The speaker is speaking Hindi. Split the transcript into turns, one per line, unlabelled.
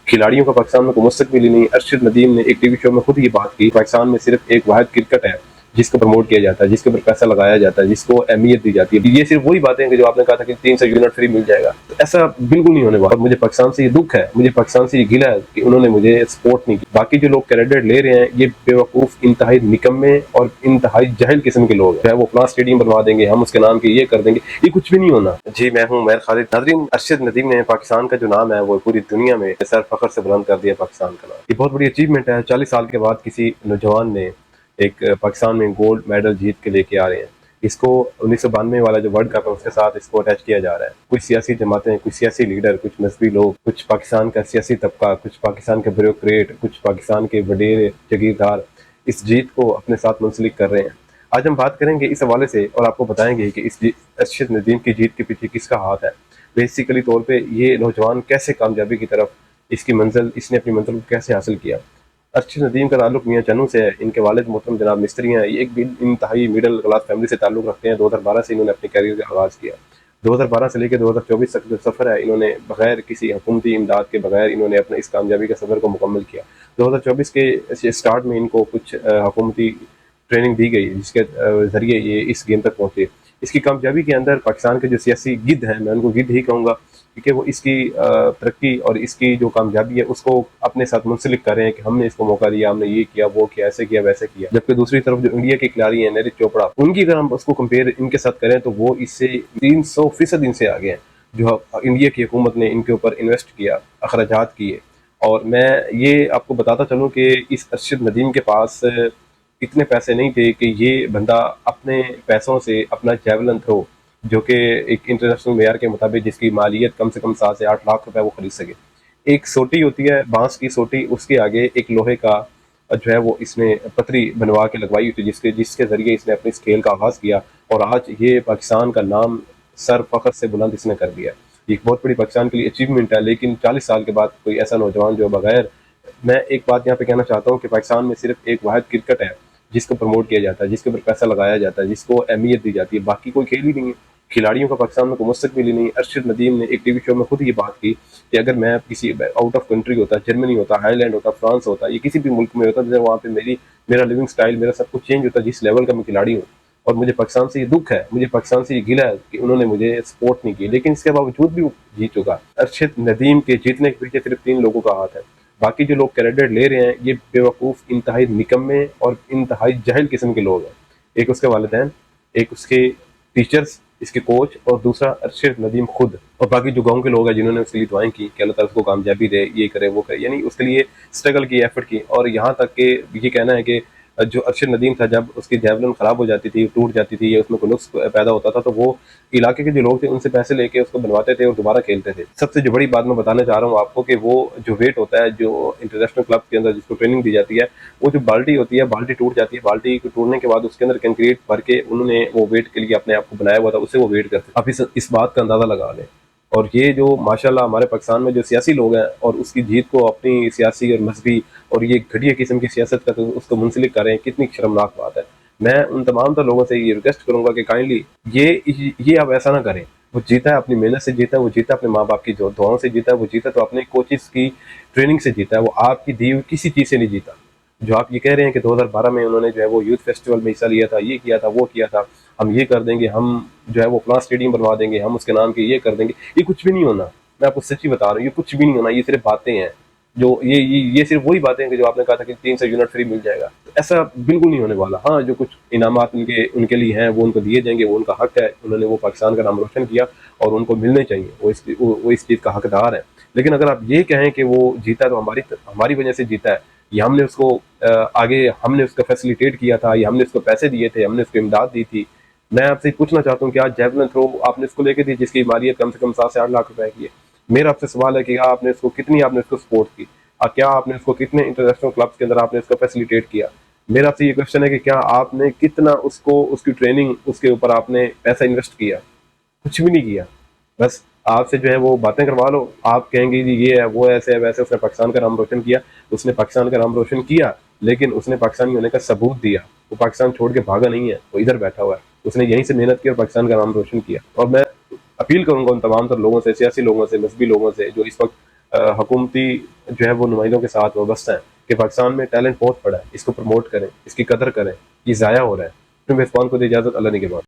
खिलाड़ियों का पाकिस्तान में कोई मुस्तकबिल ही नहीं। अरशद नदीम ने एक टीवी शो में खुद ये बात की, पाकिस्तान में सिर्फ एक वाहिद क्रिकेट है जिसको प्रमोट किया जाता है, जिसके ऊपर पैसा लगाया जाता है, जिसको अहमियत दी जाती है। ये सिर्फ वही बातें हैं कि जो आपने कहा था कि 300 यूनिट फ्री मिल जाएगा, तो ऐसा बिल्कुल नहीं होने वाला। और मुझे पाकिस्तान से ये दुख है, मुझे पाकिस्तान से ये गिला है कि उन्होंने मुझे सपोर्ट नहीं की। बाकी जो लोग क्रेडिट ले रहे हैं, ये बेवकूफ, इंतहाई निकम्मे और इंतहाई जाहिल किस्म के लोग हैं। वो अपना स्टेडियम बनवा देंगे, हम उसके नाम के ये कर देंगे, ये कुछ भी नहीं होना। जी, मैं हूँ उमैर खालिद। नाज़रीन, अरशद नदीम ने पाकिस्तान का जो नाम है वो पूरी दुनिया में सर फखर से बुलंद कर दिया। पाकिस्तान का नाम, ये बहुत बड़ी अचीवमेंट है। 40 साल के बाद किसी नौजवान ने एक पाकिस्तान में गोल्ड मेडल जीत के लेके आ रहे हैं। इसको 1992 वाला जो वर्ल्ड कप है उसके साथ इसको अटैच किया जा रहा है। कुछ सियासी जमातें, कुछ सियासी लीडर, कुछ मजहबी लोग, कुछ पाकिस्तान का सियासी तबका, कुछ पाकिस्तान के ब्यूरोक्रेट, कुछ पाकिस्तान के वडेरे जगीरदार इस जीत को अपने साथ मुंसलिक कर रहे हैं। आज हम बात करेंगे इस हवाले से और आपको बताएंगे कि इस अरशद नदीम की जीत के पीछे किसका हाथ है। बेसिकली तौर पे ये नौजवान कैसे कामयाबी की तरफ इसने अपनी मंजिल को कैसे हासिल किया। अरशद नदीम का ताल्लुक मियां चन्नू से है। इनके वालिद मोहतरम जनाब मिस्त्री हैं। ये एक इंतहाई मिडिल क्लास फैमिली से ताल्लुक रखते हैं। 2012 से इन्होंने अपने कैरियर का आगाज़ किया। 2012 से लेकर 2024 तक जो सफ़र है, इन्होंने बगैर किसी हुकूमती इमदाद के बगैर इन्होंने अपने इस कामयाबी के सफ़र को मुकम्मल किया। 2024 के स्टार्ट में इनको कुछ हुकूमती ट्रेनिंग दी गई जिसके ज़रिए ये इस गेम तक पहुँचे। इसकी कामयाबी के अंदर पाकिस्तान के जो सियासी गिद्ध हैं, मैं उनको गिद्ध ही कहूँगा, क्योंकि वो इसकी तरक्की और इसकी जो कामयाबी है उसको अपने साथ मुंसलिक कर रहे हैं कि हमने इसको मौका दिया, हमने ये किया, वो किया, ऐसे किया, वैसे किया। जबकि दूसरी तरफ जो इंडिया के खिलाड़ी हैं, नीरज चोपड़ा, उनकी अगर हम उसको कंपेयर इनके साथ करें तो वो इससे 300% इनसे आगे हैं। जो इंडिया की हुकूमत ने इनके ऊपर इन्वेस्ट किया, अखराजात किए। और मैं ये आपको बताता चलूँ कि इस अरशद नदीम के पास इतने पैसे नहीं थे कि ये बंदा अपने पैसों से अपना जेवलिन थ्रो, जो कि एक इंटरनेशनल मेयर के मुताबिक जिसकी मालियत कम से कम 7 से 8 लाख रुपए वो खरीद सके। एक सोटी होती है, बांस की सोटी, उसके आगे एक लोहे का जो है वो इसने पतरी बनवा के लगवाई हुई थी, जिसके जिसके जरिए इसने अपनी स्केल का आगाज किया। और आज ये पाकिस्तान का नाम सर फखर से बुलंद इसने कर दिया। ये एक बहुत बड़ी पाकिस्तान के लिए अचीवमेंट है। लेकिन 40 साल के बाद कोई ऐसा नौजवान जो बगैर, मैं एक बात यहाँ पे कहना चाहता हूँ कि पाकिस्तान में सिर्फ एक वाहिद क्रिकेट है जिसको प्रमोट किया जाता है, जिसके ऊपर पैसा लगाया जाता है, जिसको अहमियत दी जाती है। बाकी कोई खेल ही नहीं है। खिलाड़ियों का पाकिस्तान में कोई मुस्तकबिल ही नहीं। अरशद नदीम ने एक टीवी शो में खुद ये बात की कि अगर मैं किसी आउट ऑफ कंट्री होता, जर्मनी होता, हाईलैंड होता, फ्रांस होता, ये किसी भी मुल्क में होता, तो वहाँ पे मेरा लिविंग स्टाइल, मेरा सब कुछ चेंज होता जिस लेवल का मैं खिलाड़ी हूँ। और मुझे पाकिस्तान से ये दुख है, मुझे पाकिस्तान से ये गिला है कि उन्होंने मुझे सपोर्ट नहीं की। लेकिन इसके बावजूद भी वो जीत चुका। अरशद नदीम के जीतने के पीछे सिर्फ 3 लोगों का हाथ है। बाकी जो लोग क्रेडिट ले रहे हैं, ये बेवकूफ़, इंतहाई निकम्मे और इंतहाई जाहिल किस्म के लोग हैं। एक उसके वालिदैन, एक उसके टीचर्स, इसके कोच, और दूसरा अरशद नदीम खुद। और बाकी जो गांव के लोग हैं जिन्होंने उसके लिए दुआएं की कि अल्लाह ताला उसको कामयाबी दे, ये करे, वो करे, यानी उसके लिए स्ट्रगल की, एफर्ट की। और यहाँ तक कि ये कहना है कि जो अरशद नदीम था, जब उसकी जेवलिन खराब हो जाती थी, टूट जाती थी, या उसमें कोई नुक्स पैदा होता था, तो वो इलाके के जो लोग थे उनसे पैसे लेके उसको बनवाते थे और दोबारा खेलते थे। सबसे जो बड़ी बात मैं बताना चाह रहा हूँ आपको कि वो जो वेट होता है, जो इंटरनेशनल क्लब के अंदर जिसको ट्रेनिंग दी जाती है, वो जो बाल्टी होती है, बाल्टी टूट जाती है, बाल्टी टूटने के बाद उसके अंदर कंक्रीट भर के उन्होंने वो वेट के लिए अपने आप को बनाया हुआ था, उससे वो वेट करते। आप इस बात का अंदाजा लगा लें। और ये जो माशाल्लाह हमारे पाकिस्तान में जो सियासी लोग हैं और उसकी जीत को अपनी सियासी और मजहबी और ये घटिया किस्म की सियासत का तो उसको मुंसलिक कर रहे हैं, कितनी शर्मनाक बात है। मैं उन तमाम तर लोगों से ये रिक्वेस्ट करूंगा कि काइंडली ये आप ऐसा ना करें। वो जीता है अपनी मेहनत से, जीता है, वो जीता अपने माँ बाप की जो दुआओं से जीता है, वो जीता तो अपने कोचिज की ट्रेनिंग से जीता है, वो आपकी दी हुई किसी चीज़ से नहीं जीता। जो आप ये कह रहे हैं कि 2012 में उन्होंने जो है वो यूथ फेस्टिवल में हिस्सा लिया था, ये किया था, वो किया था, हम ये कर देंगे, हम जो है वो अपना स्टेडियम बनवा देंगे, हम उसके नाम के ये कर देंगे, ये कुछ भी नहीं होना। मैं आपको सच्ची बता रहा हूँ, ये कुछ भी नहीं होना। ये सिर्फ बातें हैं। जो ये सिर्फ वही बातें हैं कि जो आपने कहा था कि 300 यूनिट फ्री मिल जाएगा, तो ऐसा बिल्कुल नहीं होने वाला। हाँ, जो कुछ इनामात उनके उनके लिए हैं वो उनको दिए जाएंगे, वो उनका हक है। उन्होंने वो पाकिस्तान का नाम रोशन किया और उनको मिलने चाहिए, वो इस चीज़ का हकदार है। लेकिन अगर आप ये कहें कि वो जीता तो हमारी वजह से जीता है, या हमने उसको आगे हमने उसका फैसिलिटेट किया था, या हमने उसको पैसे दिए थे, हमने उसको इमदाद दी थी। मैं आपसे पूछना चाहता हूँ कि आज जेवलिन थ्रो आपने उसको लेके दी जिसकी मालियत कम से कम 7 से 8 लाख रुपए की है। मेरा आपसे सवाल है कि आपने उसको सपोर्ट की, क्या आपने उसको कितने इंटरनेशनल क्लब्स के अंदर आपने उसका फैसिलिटेट किया। मेरा आपसे ये क्वेश्चन है कि क्या आपने कितना उसको उसकी ट्रेनिंग उसके ऊपर आपने पैसा इन्वेस्ट किया। कुछ भी नहीं किया। बस आपसे जो है वो बातें करवा लो, आप कहेंगे जी ये है, वो ऐसे है, वैसे। उसने पाकिस्तान का नाम रोशन किया, उसने पाकिस्तान का नाम रोशन किया, लेकिन उसने पाकिस्तानी होने का सबूत दिया। वो पाकिस्तान छोड़ के भागा नहीं है, वो इधर बैठा हुआ है। उसने यहीं से मेहनत की और पाकिस्तान का नाम रोशन किया। और मैं अपील करूंगा उन तमाम तर लोगों से, सियासी लोगों से, मजहबी लोगों से, जो इस वक्त हुकूमती जो है वो नुमाइंदों के साथ वाबस्ता है कि पाकिस्तान में टैलेंट बहुत पड़ा है, इसको प्रमोट करें, इसकी कदर करें, ये ज़ाया हो रहा है। तो मेज़बान को दे इजाज़त, अल्लाह ने के बाद।